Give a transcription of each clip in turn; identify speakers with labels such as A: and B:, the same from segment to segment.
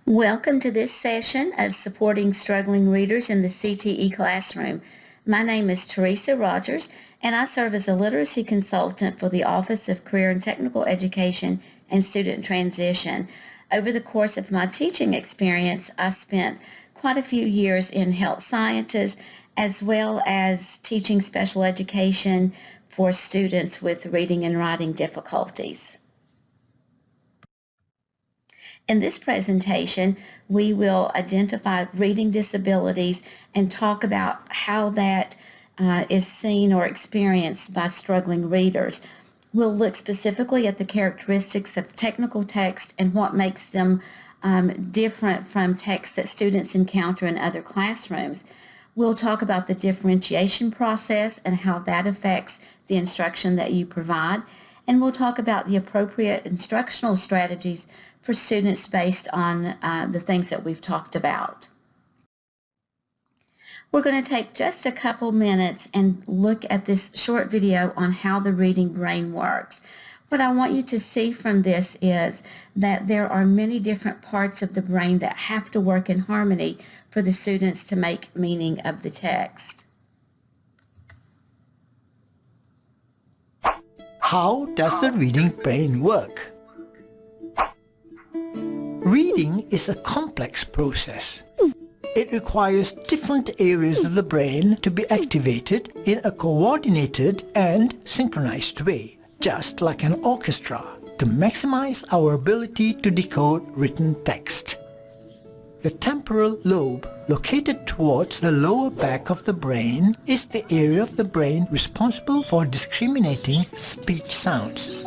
A: Welcome to this session of Supporting Struggling Readers in the CTE Classroom. My name is Teresa Rogers, and I serve as a literacy consultant for the Office of Career and Technical Education and Student Transition. Over the course of my teaching experience, I spent quite a few years in health sciences as well as teaching special education for students with reading and writing difficulties. In this presentation, we will identify reading disabilities and talk about how that is seen or experienced by struggling readers. We'll look specifically at the characteristics of technical text and what makes them different from text that students encounter in other classrooms. We'll talk about the differentiation process and how that affects the instruction that you provide. And we'll talk about the appropriate instructional strategies for students based on the things that we've talked about. We're going to take just a couple minutes and look at this short video on how the reading brain works. What I want you to see from this is that there are many different parts of the brain that have to work in harmony for the students to make meaning of the text.
B: How does the reading brain work? Reading is a complex process. It requires different areas of the brain to be activated in a coordinated and synchronized way, just like an orchestra, to maximize our ability to decode written text. The temporal lobe, located towards the lower back of the brain, is the area of the brain responsible for discriminating speech sounds.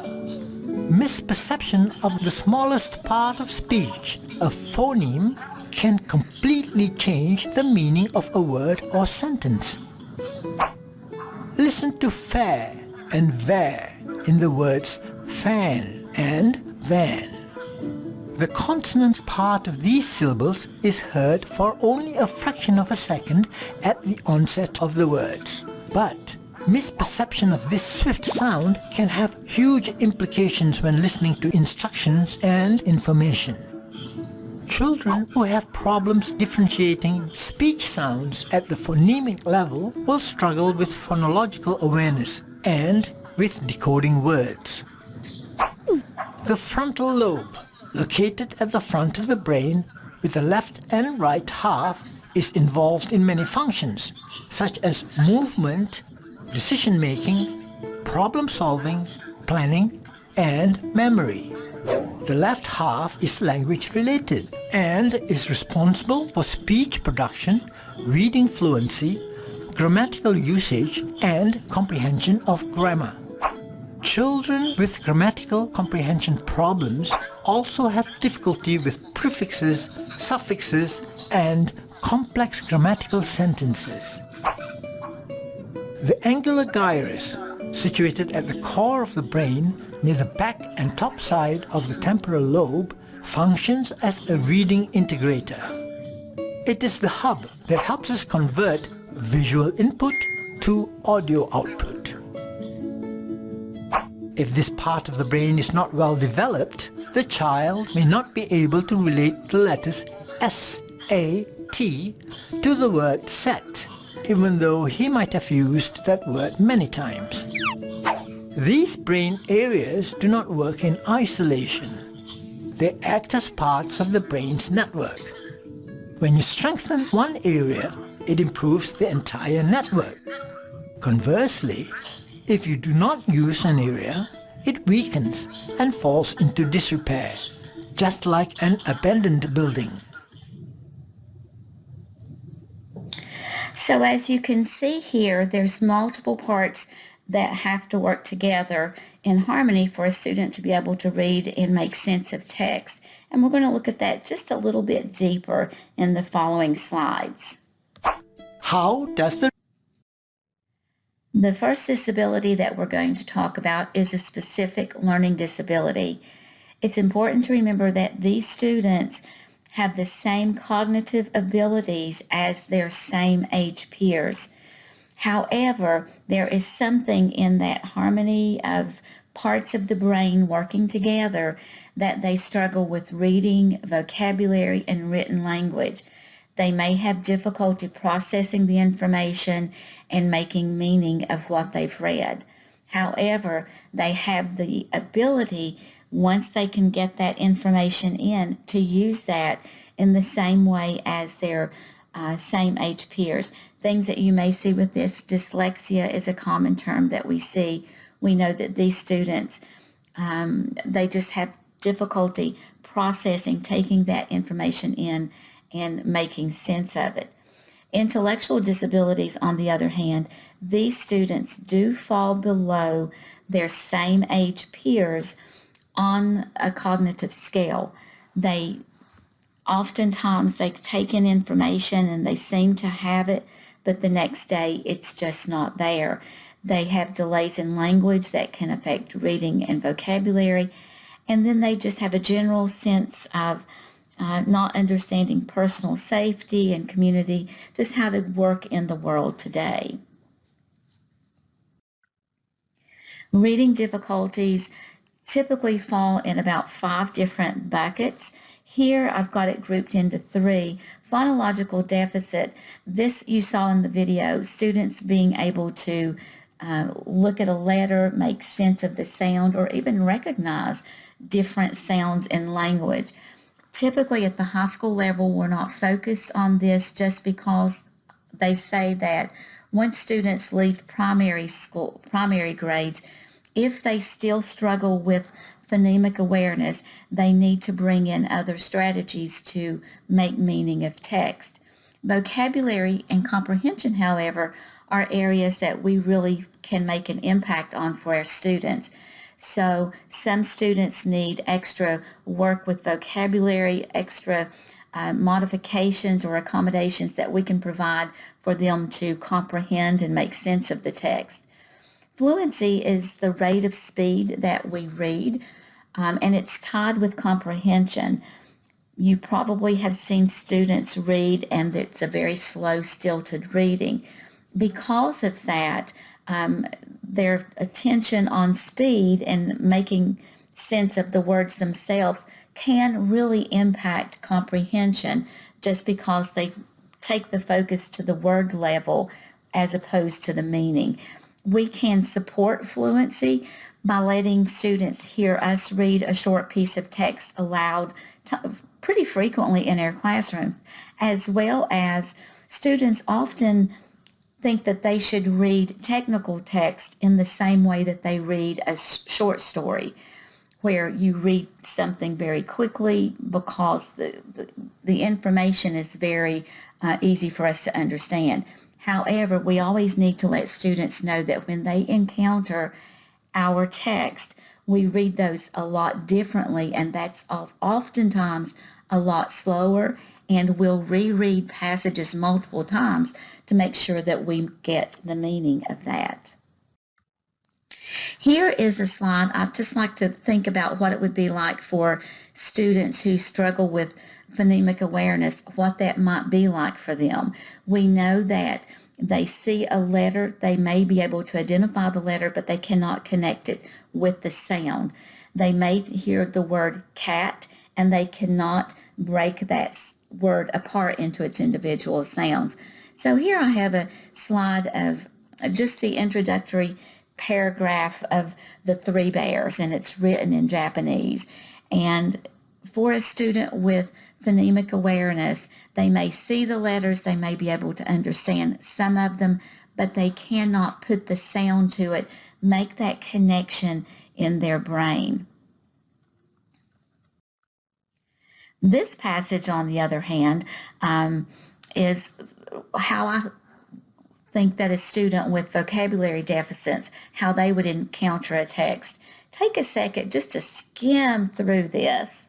B: Misperception of the smallest part of speech, a phoneme, can completely change the meaning of a word or sentence. Listen to fair and ver in the words fan and van. The consonant part of these syllables is heard for only a fraction of a second at the onset of the words. But misperception of this swift sound can have huge implications when listening to instructions and information. Children who have problems differentiating speech sounds at the phonemic level will struggle with phonological awareness and with decoding words. The frontal lobe, located at the front of the brain with the left and right half, is involved in many functions, such as movement, decision-making, problem-solving, planning, and memory. The left half is language-related and is responsible for speech production, reading fluency, grammatical usage, and comprehension of grammar. Children with grammatical comprehension problems also have difficulty with prefixes, suffixes, and complex grammatical sentences. The angular gyrus, situated at the core of the brain near the back and top side of the temporal lobe, functions as a reading integrator. It is the hub that helps us convert visual input to audio output. If this part of the brain is not well developed, the child may not be able to relate the letters S, A, T to the word set, even though he might have used that word many times. These brain areas do not work in isolation. They act as parts of the brain's network. When you strengthen one area, it improves the entire network. Conversely, if you do not use an area, it weakens and falls into disrepair, just like an abandoned building.
A: So as you can see here, there's multiple parts that have to work together in harmony for a student to be able to read and make sense of text. And we're going to look at that just a little bit deeper in the following slides.
B: How does
A: The first disability that we're going to talk about is a specific learning disability. It's important to remember that these students have the same cognitive abilities as their same age peers. However, there is something in that harmony of parts of the brain working together that they struggle with reading, vocabulary, and written language. They may have difficulty processing the information and making meaning of what they've read. However, they have the ability, once they can get that information in, to use that in the same way as their same age peers. Things that you may see with this, dyslexia is a common term that we see. We know that these students, they just have difficulty processing, taking that information in, and making sense of it. Intellectual disabilities, on the other hand, these students do fall below their same age peers on a cognitive scale. Oftentimes they take in information and they seem to have it, but the next day it's just not there. They have delays in language that can affect reading and vocabulary, and then they just have a general sense of not understanding personal safety and community, just how to work in the world today. Reading difficulties typically fall in about 5 different buckets. Here I've got it grouped into 3. Phonological deficit, this you saw in the video, students being able to look at a letter, make sense of the sound, or even recognize different sounds in language. Typically at the high school level, we're not focused on this just because they say that once students leave primary grades, if they still struggle with phonemic awareness, they need to bring in other strategies to make meaning of text. Vocabulary and comprehension, however, are areas that we really can make an impact on for our students. So some students need extra work with vocabulary, extra modifications or accommodations that we can provide for them to comprehend and make sense of the text. Fluency is the rate of speed that we read, and it's tied with comprehension. You probably have seen students read and it's a very slow, stilted reading. Because of that, their attention on speed and making sense of the words themselves can really impact comprehension just because they take the focus to the word level as opposed to the meaning. We can support fluency by letting students hear us read a short piece of text aloud pretty frequently in our classrooms, as well as students often think that they should read technical text in the same way that they read a short story, where you read something very quickly because the information is very easy for us to understand. However, we always need to let students know that when they encounter our text, we read those a lot differently, and that's oftentimes a lot slower, and we'll reread passages multiple times to make sure that we get the meaning of that. Here is a slide. I'd just like to think about what it would be like for students who struggle with phonemic awareness, what that might be like for them. We know that they see a letter, they may be able to identify the letter, but they cannot connect it with the sound. They may hear the word cat, and they cannot break that word apart into its individual sounds. So here I have a slide of just the introductory paragraph of the 3 Bears, and it's written in Japanese. And for a student with phonemic awareness, they may see the letters, they may be able to understand some of them, but they cannot put the sound to it, make that connection in their brain. This passage, on the other hand, is how I think that a student with vocabulary deficits, how they would encounter a text. Take a second just to skim through this.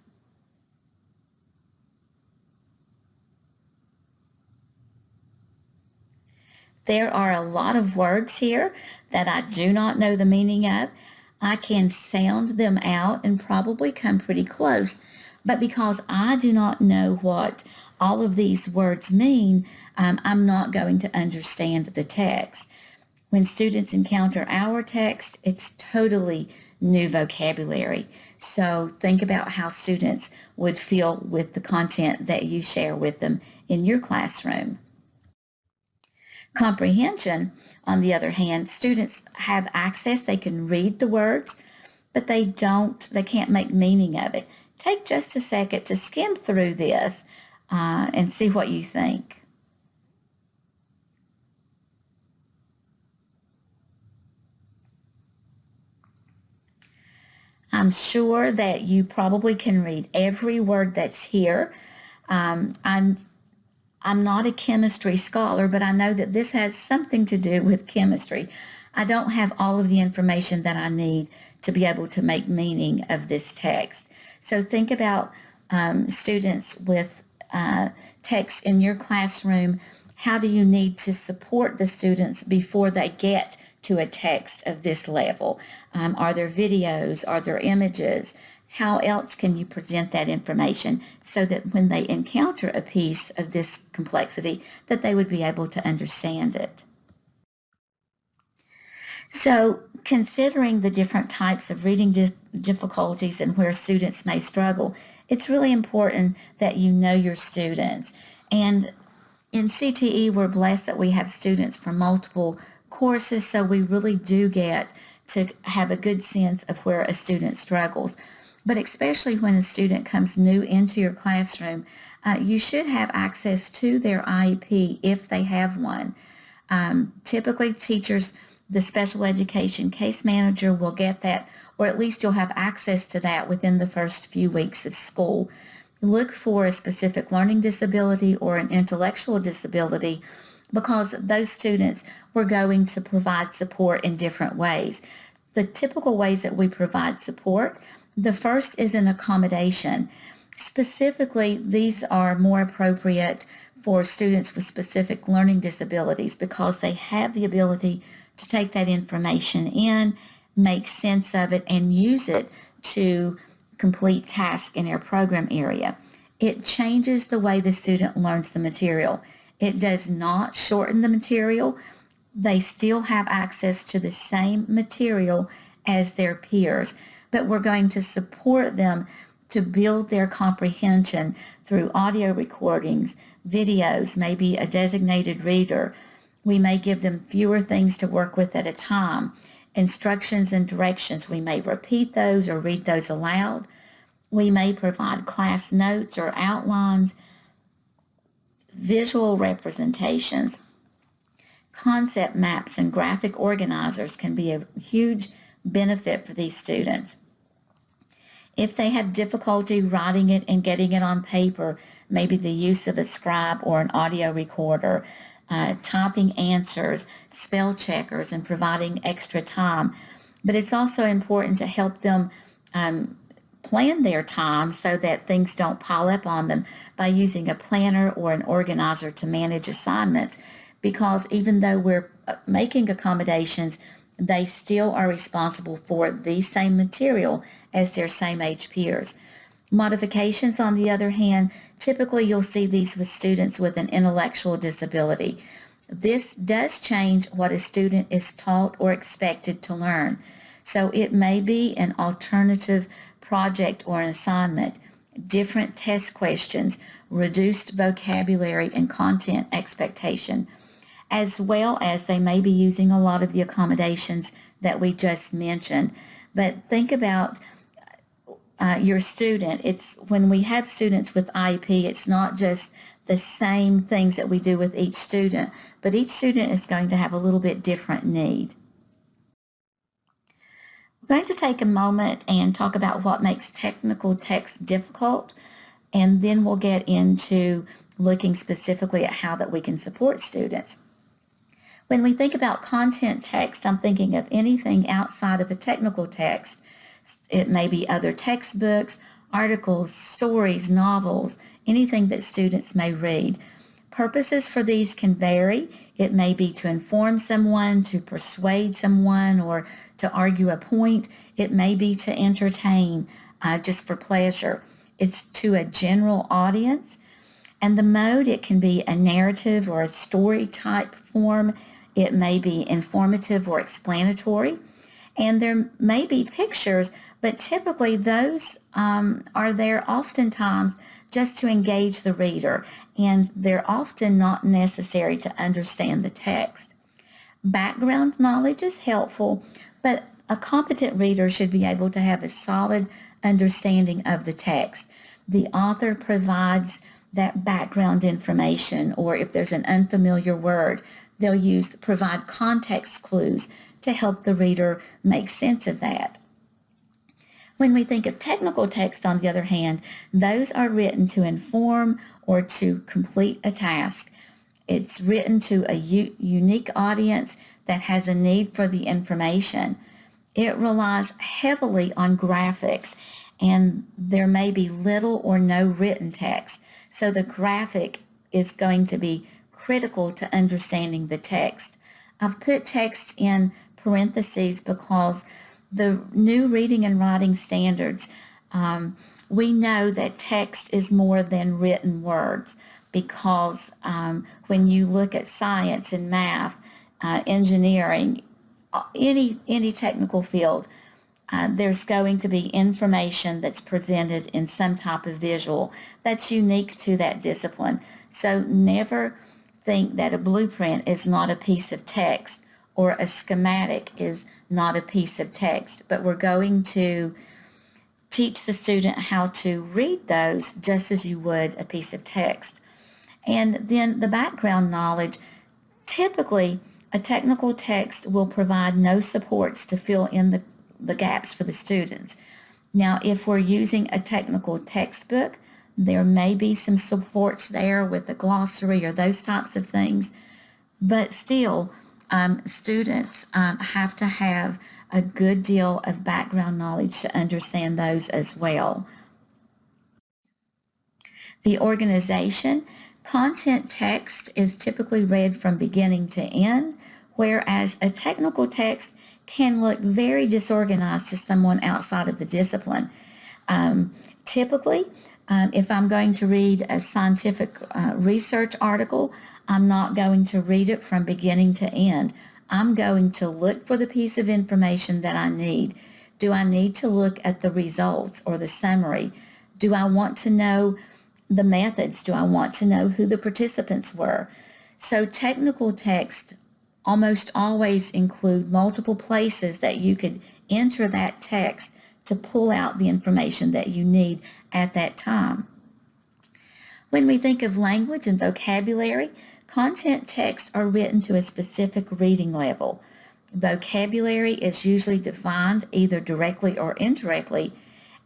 A: There are a lot of words here that I do not know the meaning of. I can sound them out and probably come pretty close. But because I do not know what all of these words mean, I'm not going to understand the text. When students encounter our text, it's totally new vocabulary. So think about how students would feel with the content that you share with them in your classroom. Comprehension, on the other hand, students have access. They can read the words, but they can't make meaning of it. Take just a second to skim through this and see what you think. I'm sure that you probably can read every word that's here. I'm not a chemistry scholar, but I know that this has something to do with chemistry. I don't have all of the information that I need to be able to make meaning of this text. So think about students with text in your classroom. How do you need to support the students before they get to a text of this level? Are there videos? Are there images? How else can you present that information so that when they encounter a piece of this complexity, that they would be able to understand it? So considering the different types of reading difficulties and where students may struggle, it's really important that you know your students. And in CTE, we're blessed that we have students from multiple courses, so we really do get to have a good sense of where a student struggles. But especially when a student comes new into your classroom, you should have access to their IEP if they have one. Typically, teachers, the special education case manager will get that, or at least you'll have access to that within the first few weeks of school. Look for a specific learning disability or an intellectual disability, because those students we're going to provide support in different ways. The typical ways that we provide support, the first is an accommodation. Specifically, these are more appropriate for students with specific learning disabilities because they have the ability to take that information in, make sense of it, and use it to complete tasks in their program area. It changes the way the student learns the material. It does not shorten the material. They still have access to the same material as their peers, but we're going to support them to build their comprehension through audio recordings, videos, maybe a designated reader. We may give them fewer things to work with at a time. Instructions and directions, we may repeat those or read those aloud. We may provide class notes or outlines, visual representations. Concept maps and graphic organizers can be a huge benefit for these students. If they have difficulty writing it and getting it on paper, maybe the use of a scribe or an audio recorder, typing answers, spell checkers, and providing extra time. But it's also important to help them plan their time so that things don't pile up on them by using a planner or an organizer to manage assignments, because even though we're making accommodations, they still are responsible for the same material as their same age peers. Modifications, on the other hand, typically you'll see these with students with an intellectual disability. This does change what a student is taught or expected to learn. So it may be an alternative project or an assignment, different test questions, reduced vocabulary and content expectation, as well as they may be using a lot of the accommodations that we just mentioned. But think about your student. It's when we have students with IEP, it's not just the same things that we do with each student, but each student is going to have a little bit different need. We're going to take a moment and talk about what makes technical text difficult, and then we'll get into looking specifically at how that we can support students. When we think about content text, I'm thinking of anything outside of a technical text. It may be other textbooks, articles, stories, novels, anything that students may read. Purposes for these can vary. It may be to inform someone, to persuade someone, or to argue a point. It may be to entertain, just for pleasure. It's to a general audience. And the mode, it can be a narrative or a story type form. It may be informative or explanatory, and there may be pictures, but typically those are there oftentimes just to engage the reader, and they're often not necessary to understand the text. Background knowledge is helpful, but a competent reader should be able to have a solid understanding of the text. The author provides that background information, or if there's an unfamiliar word, they'll provide context clues to help the reader make sense of that. When we think of technical text, on the other hand, those are written to inform or to complete a task. It's written to a unique audience that has a need for the information. It relies heavily on graphics, and there may be little or no written text. So the graphic is going to be critical to understanding the text. I've put text in parentheses because the new reading and writing standards, we know that text is more than written words, because when you look at science and math, engineering, any technical field, there's going to be information that's presented in some type of visual that's unique to that discipline. So never think that a blueprint is not a piece of text, or a schematic is not a piece of text, but we're going to teach the student how to read those just as you would a piece of text. And then the background knowledge, typically a technical text will provide no supports to fill in the gaps for the students. Now, if we're using a technical textbook, there may be some supports there with the glossary or those types of things, but still, students have to have a good deal of background knowledge to understand those as well. The organization, content text is typically read from beginning to end, whereas a technical text can look very disorganized to someone outside of the discipline. Typically, if I'm going to read a scientific research article, I'm not going to read it from beginning to end. I'm going to look for the piece of information that I need. Do I need to look at the results or the summary? Do I want to know the methods? Do I want to know who the participants were? So technical text almost always include multiple places that you could enter that text to pull out the information that you need at that time. When we think of language and vocabulary, content texts are written to a specific reading level. Vocabulary is usually defined either directly or indirectly,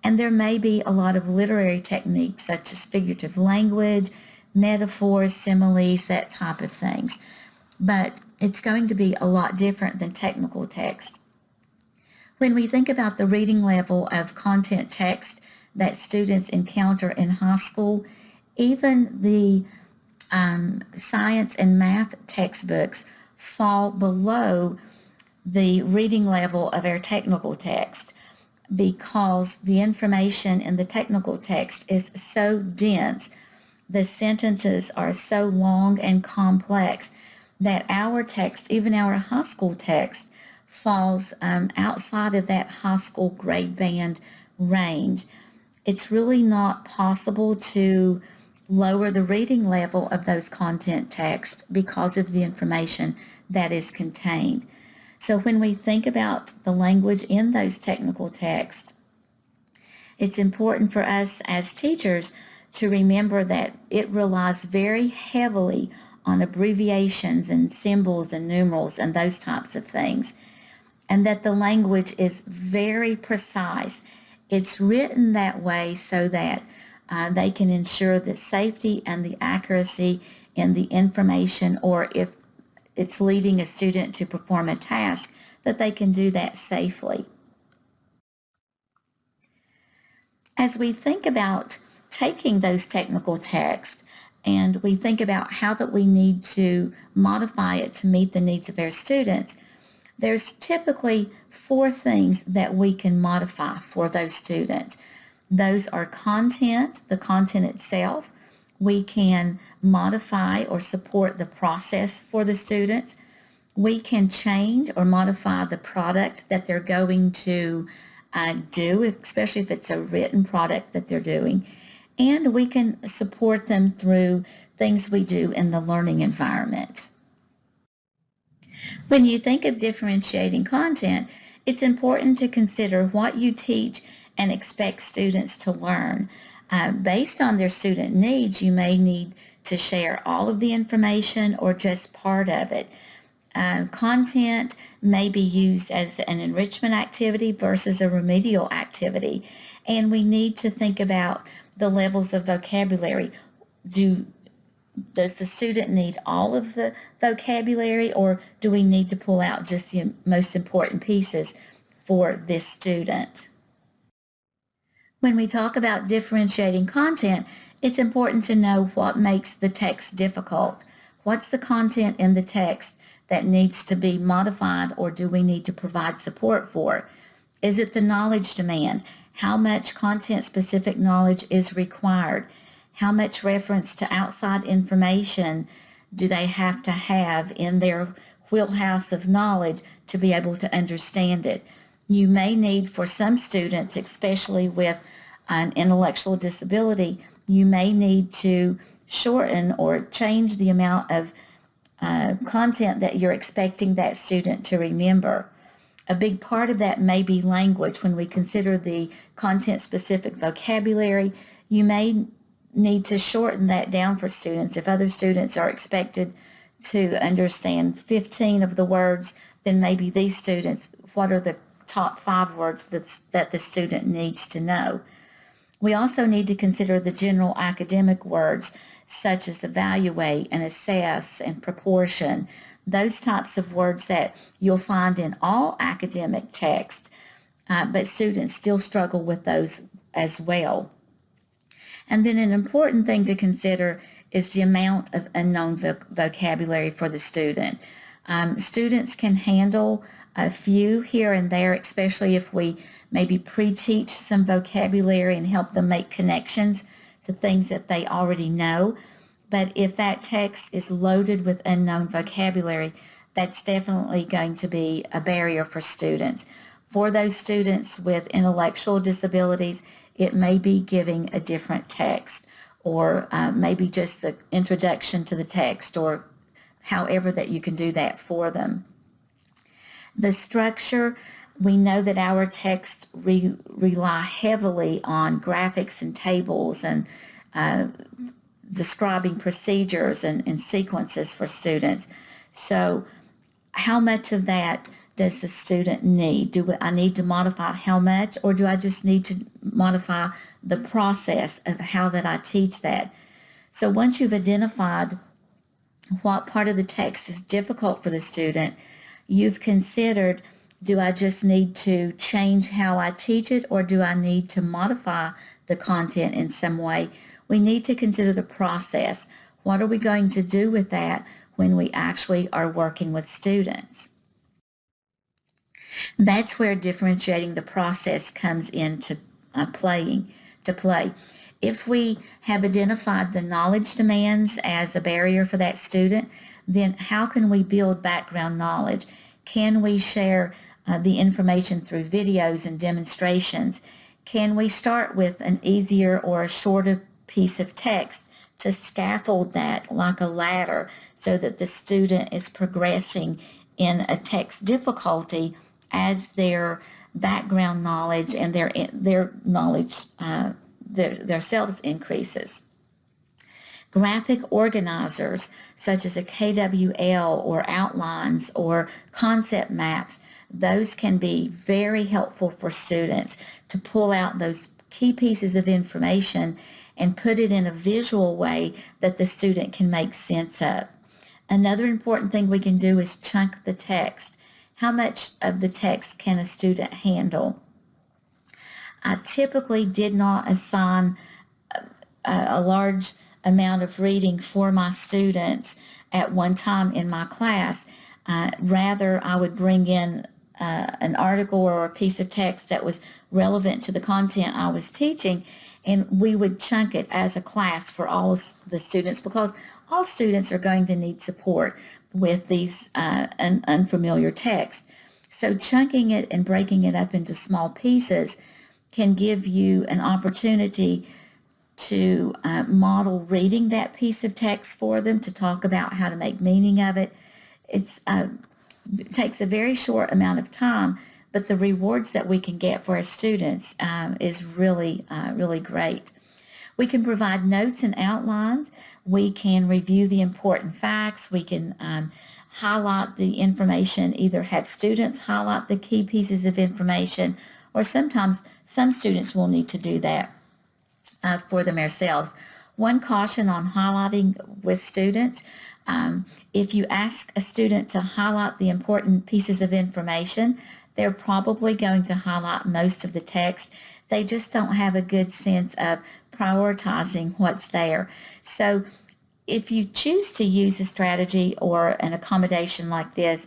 A: and there may be a lot of literary techniques such as figurative language, metaphors, similes, that type of things. But it's going to be a lot different than technical text. When we think about the reading level of content text that students encounter in high school, even the science and math textbooks fall below the reading level of our technical text, because the information in the technical text is so dense, the sentences are so long and complex, that our text, even our high school text, falls outside of that high school grade band range. It's really not possible to lower the reading level of those content texts because of the information that is contained. So when we think about the language in those technical texts, it's important for us as teachers to remember that it relies very heavily on abbreviations and symbols and numerals and those types of things, and that the language is very precise. It's written that way so that they can ensure the safety and the accuracy in the information, or if it's leading a student to perform a task, that they can do that safely. As we think about taking those technical texts and we think about how that we need to modify it to meet the needs of our students, there's typically 4 things that we can modify for those students. Those are content, the content itself. We can modify or support the process for the students. We can change or modify the product that they're going to do, especially if it's a written product that they're doing. And we can support them through things we do in the learning environment. When you think of differentiating content, it's important to consider what you teach and expect students to learn. Based on their student needs, you may need to share all of the information or just part of it. Content may be used as an enrichment activity versus a remedial activity, and we need to think about the levels of vocabulary. Does the student need all of the vocabulary, or do we need to pull out just the most important pieces for this student? When we talk about differentiating content, it's important to know what makes the text difficult. What's the content in the text that needs to be modified, or do we need to provide support for? Is it the knowledge demand? How much content-specific knowledge is required? How much reference to outside information do they have to have in their wheelhouse of knowledge to be able to understand it? You may need, for some students, especially with an intellectual disability, you may need to shorten or change the amount of content that you're expecting that student to remember. A big part of that may be language. When we consider the content-specific vocabulary, you may need to shorten that down for students. If other students are expected to understand 15 of the words, then maybe these students, what are the top 5 words that the student needs to know? We also need to consider the general academic words such as evaluate and assess and proportion, those types of words that you'll find in all academic text, but students still struggle with those as well. And then an important thing to consider is the amount of unknown vocabulary for the student. Students can handle a few here and there, especially if we maybe pre-teach some vocabulary and help them make connections to things that they already know. But if that text is loaded with unknown vocabulary, that's definitely going to be a barrier for students. For those students with intellectual disabilities, it may be giving a different text, or maybe just the introduction to the text, or however that you can do that for them. The structure, we know that our texts rely heavily on graphics and tables and describing procedures and sequences for students. So how much of that does the student need? Do I need to modify how much, or do I just need to modify the process of how that I teach that? So once you've identified what part of the text is difficult for the student, you've considered, do I just need to change how I teach it, or do I need to modify the content in some way? We need to consider the process. What are we going to do with that when we actually are working with students? That's where differentiating the process comes into play. If we have identified the knowledge demands as a barrier for that student, then how can we build background knowledge? Can we share the information through videos and demonstrations? Can we start with an easier or a shorter piece of text to scaffold that like a ladder so that the student is progressing in a text difficulty as their background knowledge and their knowledge themselves increases? Graphic organizers such as a KWL or outlines or concept maps, those can be very helpful for students to pull out those key pieces of information and put it in a visual way that the student can make sense of. Another important thing we can do is chunk the text. How much of the text can a student handle? I typically did not assign a large amount of reading for my students at one time in my class. Rather, I would bring in an article or a piece of text that was relevant to the content I was teaching, and we would chunk it as a class for all of the students, because all students are going to need support with these unfamiliar texts. So chunking it and breaking it up into small pieces can give you an opportunity to model reading that piece of text for them, to talk about how to make meaning of it. It takes a very short amount of time, but the rewards that we can get for our students is really, really great. We can provide notes and outlines. We can review the important facts. We can highlight the information, either have students highlight the key pieces of information, or sometimes some students will need to do that for them ourselves. One caution on highlighting with students: if you ask a student to highlight the important pieces of information, they're probably going to highlight most of the text. They just don't have a good sense of prioritizing what's there. So if you choose to use a strategy or an accommodation like this,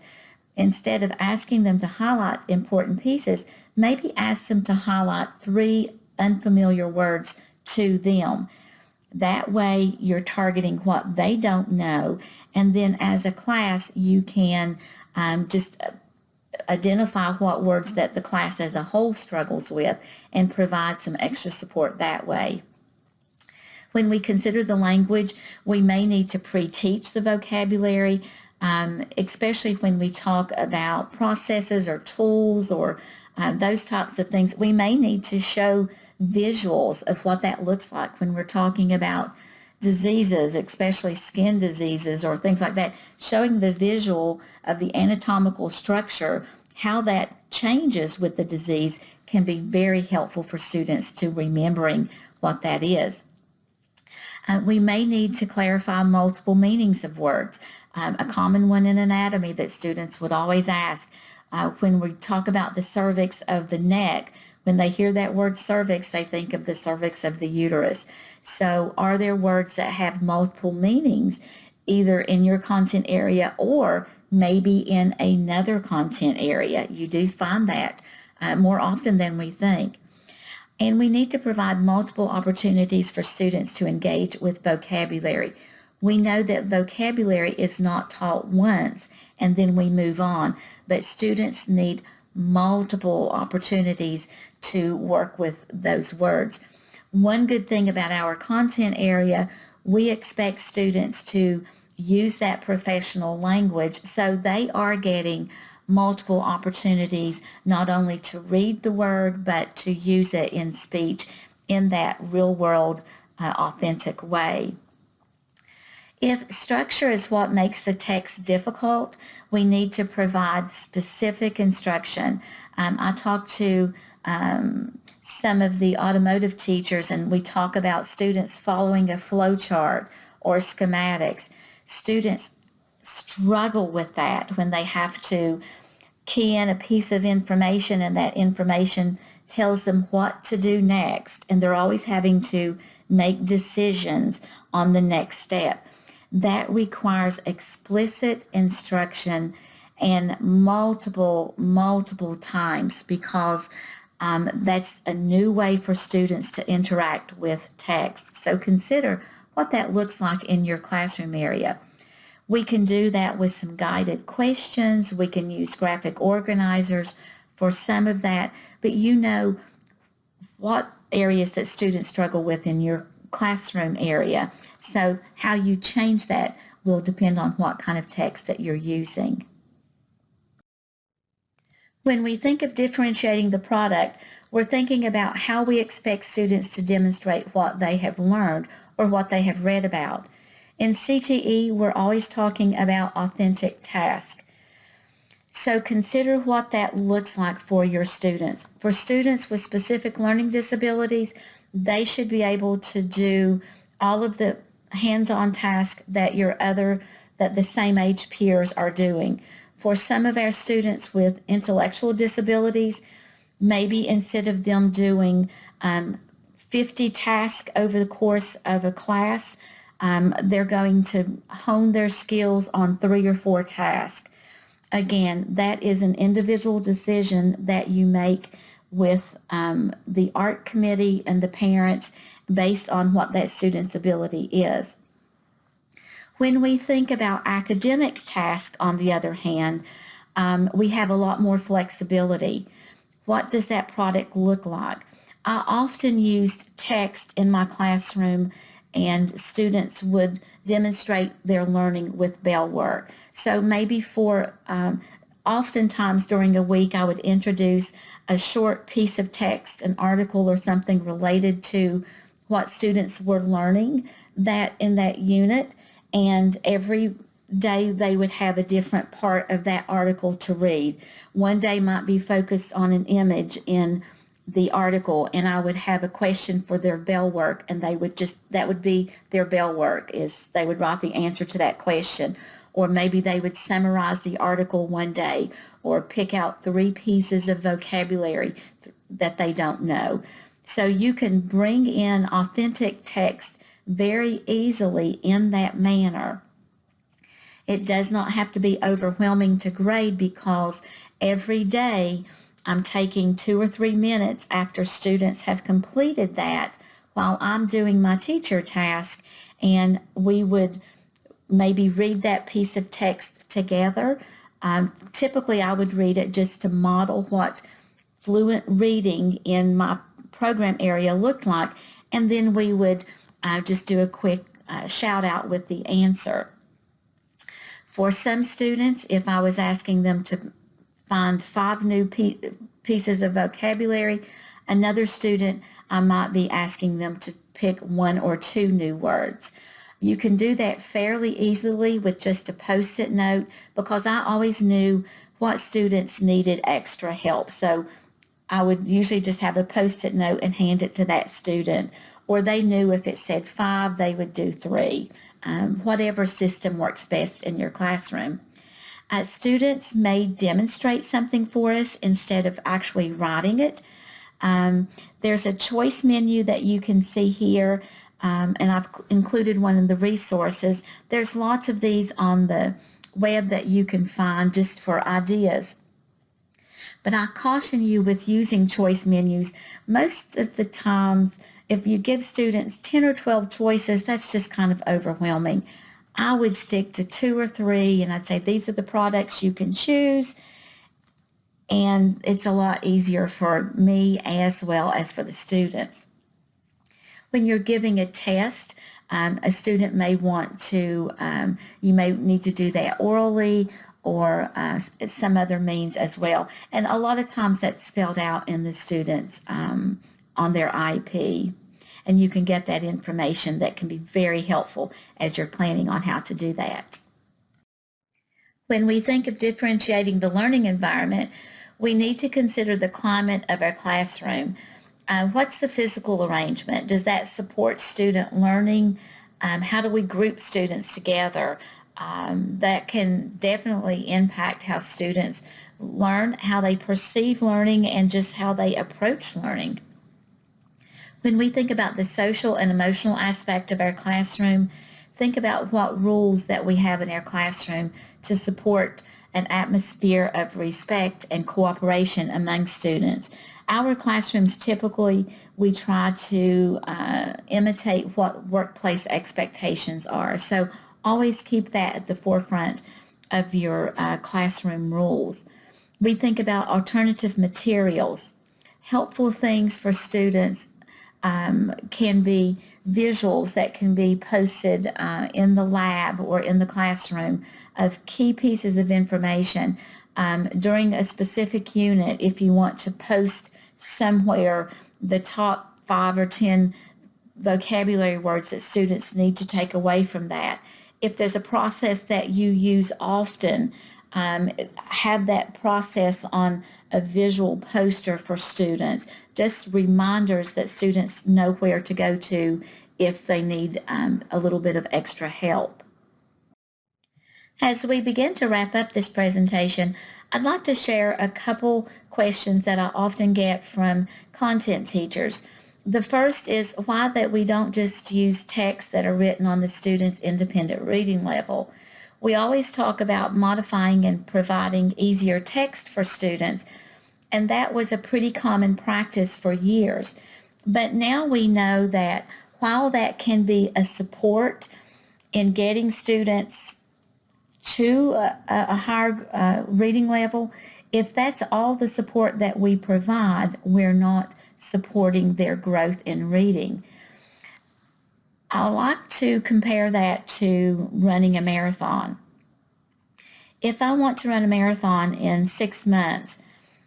A: instead of asking them to highlight important pieces, maybe ask them to highlight 3 unfamiliar words to them. That way you're targeting what they don't know, and then as a class you can just identify what words that the class as a whole struggles with and provide some extra support that way. When we consider the language, we may need to pre-teach the vocabulary, especially when we talk about processes or tools or those types of things. We may need to show visuals of what that looks like when we're talking about diseases, especially skin diseases or things like that. Showing the visual of the anatomical structure, how that changes with the disease, can be very helpful for students to remembering what that is. We may need to clarify multiple meanings of words. A common one in anatomy that students would always ask, when we talk about the cervix of the neck, when they hear that word cervix, they think of the cervix of the uterus. So are there words that have multiple meanings, either in your content area or maybe in another content area? You do find that more often than we think. And we need to provide multiple opportunities for students to engage with vocabulary. We know that vocabulary is not taught once and then we move on, but students need multiple opportunities to work with those words. One good thing about our content area, we expect students to use that professional language, so they are getting multiple opportunities not only to read the word but to use it in speech in that real world authentic way. If structure is what makes the text difficult, we need to provide specific instruction. I talked to some of the automotive teachers, and we talk about students following a flow chart or schematics. Students struggle with that when they have to key in a piece of information and that information tells them what to do next, and they're always having to make decisions on the next step. That requires explicit instruction and multiple times, because that's a new way for students to interact with text. So consider what that looks like in your classroom area. We can do that with some guided questions. We can use graphic organizers for some of that, but you know what areas that students struggle with in your classroom area. So how you change that will depend on what kind of text that you're using. When we think of differentiating the product, we're thinking about how we expect students to demonstrate what they have learned or what they have read about. In CTE, we're always talking about authentic task. So consider what that looks like for your students. For students with specific learning disabilities, they should be able to do all of the hands-on tasks that the same age peers are doing. For some of our students with intellectual disabilities, maybe instead of them doing 50 tasks over the course of a class, they're going to hone their skills on 3 or 4 tasks. Again, that is an individual decision that you make with the art committee and the parents based on what that student's ability is. When we think about academic tasks, on the other hand, we have a lot more flexibility. What does that product look like? I often used text in my classroom, and students would demonstrate their learning with bell work. So maybe oftentimes during a week I would introduce a short piece of text, an article or something related to what students were learning that in that unit, and every day they would have a different part of that article to read. One day might be focused on an image in the article, and I would have a question for their bell work, and that would be their bell work, is they would write the answer to that question. Or maybe they would summarize the article one day, or pick out 3 pieces of vocabulary that they don't know. So you can bring in authentic text very easily in that manner. It does not have to be overwhelming to grade, because every day I'm taking 2 or 3 minutes after students have completed that while I'm doing my teacher task, and we would maybe read that piece of text together. Typically I would read it just to model what fluent reading in my program area looked like, and then we would just do a quick shout out with the answer. For some students, if I was asking them to find 5 new pieces of vocabulary, another student I might be asking them to pick 1 or 2 new words. You can do that fairly easily with just a Post-it note, because I always knew what students needed extra help. So I would usually just have a Post-it note and hand it to that student, or they knew if it said 5, they would do 3. Whatever system works best in your classroom. Students may demonstrate something for us instead of actually writing it. There's a choice menu that you can see here, and I've included one in the resources. There's lots of these on the web that you can find just for ideas. But I caution you with using choice menus. Most of the times, if you give students 10 or 12 choices, that's just kind of overwhelming. I would stick to 2 or 3, and I'd say these are the products you can choose, and it's a lot easier for me as well as for the students. When you're giving a test, a student may want to, you may need to do that orally, or some other means as well. And a lot of times that's spelled out in the students on their IEP. And you can get that information that can be very helpful as you're planning on how to do that. When we think of differentiating the learning environment, we need to consider the climate of our classroom. What's the physical arrangement? Does that support student learning? How do we group students together? That can definitely impact how students learn, how they perceive learning, and just how they approach learning. When we think about the social and emotional aspect of our classroom, think about what rules that we have in our classroom to support an atmosphere of respect and cooperation among students. Our classrooms, typically, we try to imitate what workplace expectations are. So always keep that at the forefront of your classroom rules. We think about alternative materials. Helpful things for students can be visuals that can be posted in the lab or in the classroom of key pieces of information. During a specific unit, if you want to post somewhere the top 5 or 10 vocabulary words that students need to take away from that, if there's a process that you use often, have that process on a visual poster for students. Just reminders that students know where to go to if they need a little bit of extra help. As we begin to wrap up this presentation, I'd like to share a couple questions that I often get from content teachers. The first is why that we don't just use texts that are written on the student's independent reading level. We always talk about modifying and providing easier text for students, And that was a pretty common practice for years. But now we know that while that can be a support in getting students to a higher reading level, if that's all the support that we provide, we're not supporting their growth in reading. I like to compare that to running a marathon. If I want to run a marathon in 6 months,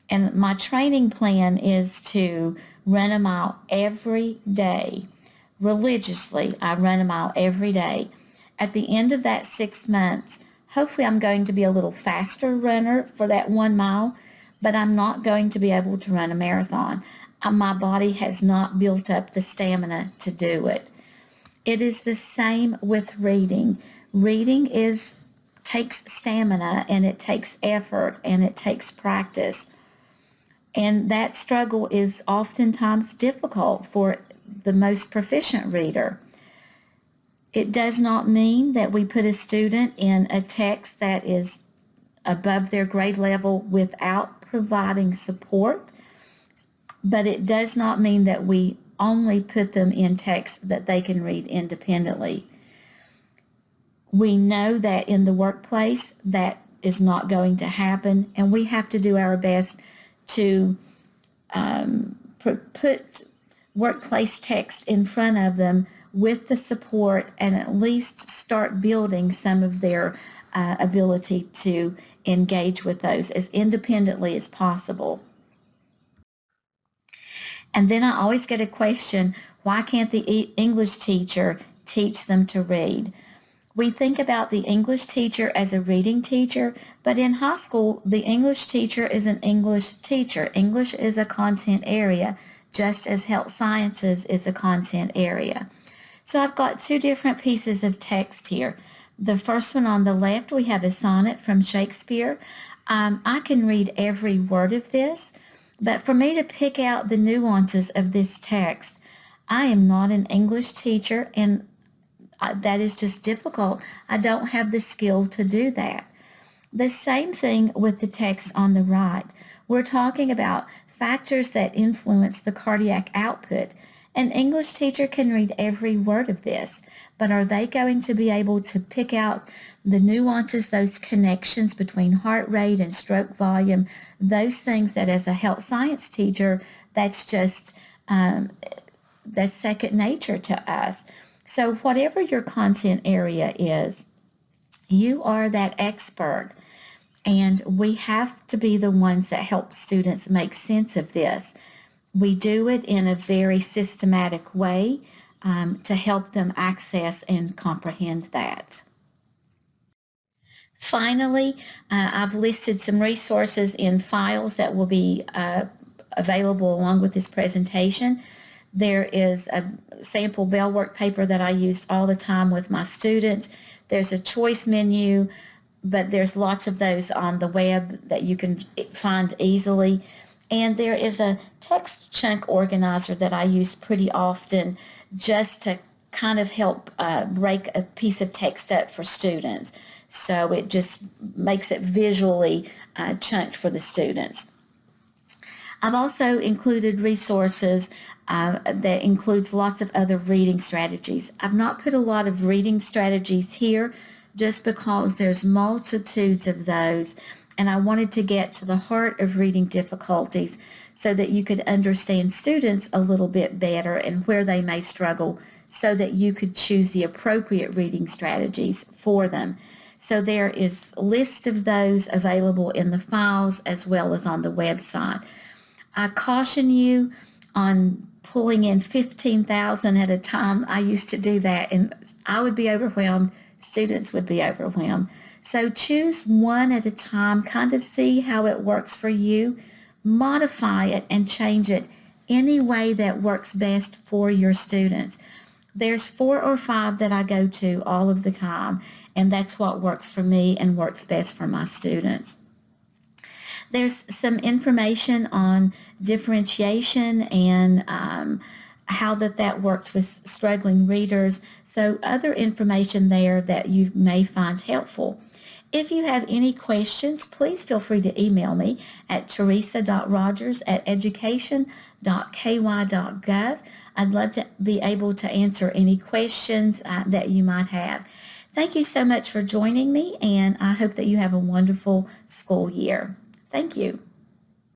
A: and my training plan is to run a mile every day, religiously, I run a mile every day. At the end of that 6 months, hopefully I'm going to be a little faster runner for that 1 mile, but I'm not going to be able to run a marathon. My body has not built up the stamina to do it. It is the same with reading. Reading takes stamina, and it takes effort, and it takes practice. And that struggle is oftentimes difficult for the most proficient reader. It does not mean that we put a student in a text that is above their grade level without providing support, but it does not mean that we only put them in text that they can read independently. We know that in the workplace that is not going to happen, and we have to do our best to put workplace text in front of them with the support and at least start building some of their ability to engage with those as independently as possible. And then I always get a question, why can't the English teacher teach them to read? We think about the English teacher as a reading teacher, but in high school, the English teacher is an English teacher. English is a content area, just as health sciences is a content area. So I've got two different pieces of text here. The first one on the left, we have a sonnet from Shakespeare. I can read every word of this, but for me to pick out the nuances of this text, I am not an English teacher, and that is just difficult. I don't have the skill to do that. The same thing with the text on the right. We're talking about factors that influence the cardiac output. An English teacher can read every word of this, but are they going to be able to pick out the nuances, those connections between heart rate and stroke volume, those things that as a health science teacher, that's just that's second nature to us. So whatever your content area is, you are that expert, and we have to be the ones that help students make sense of this. We do it in a very systematic way to help them access and comprehend that. Finally, I've listed some resources in files that will be available along with this presentation. There is a sample bell work paper that I use all the time with my students. There's a choice menu, but there's lots of those on the web that you can find easily. And there is a text chunk organizer that I use pretty often just to kind of help break a piece of text up for students. So it just makes it visually chunked for the students. I've also included resources that includes lots of other reading strategies. I've not put a lot of reading strategies here just because there's multitudes of those, and I wanted to get to the heart of reading difficulties so that you could understand students a little bit better and where they may struggle so that you could choose the appropriate reading strategies for them. So there is a list of those available in the files as well as on the website. I caution you on pulling in 15,000 at a time. I used to do that, and I would be overwhelmed. Students would be overwhelmed. So choose one at a time, kind of see how it works for you, modify it and change it any way that works best for your students. There's 4 or 5 that I go to all of the time, and that's what works for me and works best for my students. There's some information on differentiation and how that works with struggling readers. So other information there that you may find helpful. If you have any questions, please feel free to email me at teresa.rogers@education.ky.gov. I'd love to be able to answer any questions that you might have. Thank you so much for joining me, and I hope that you have a wonderful school year. Thank you.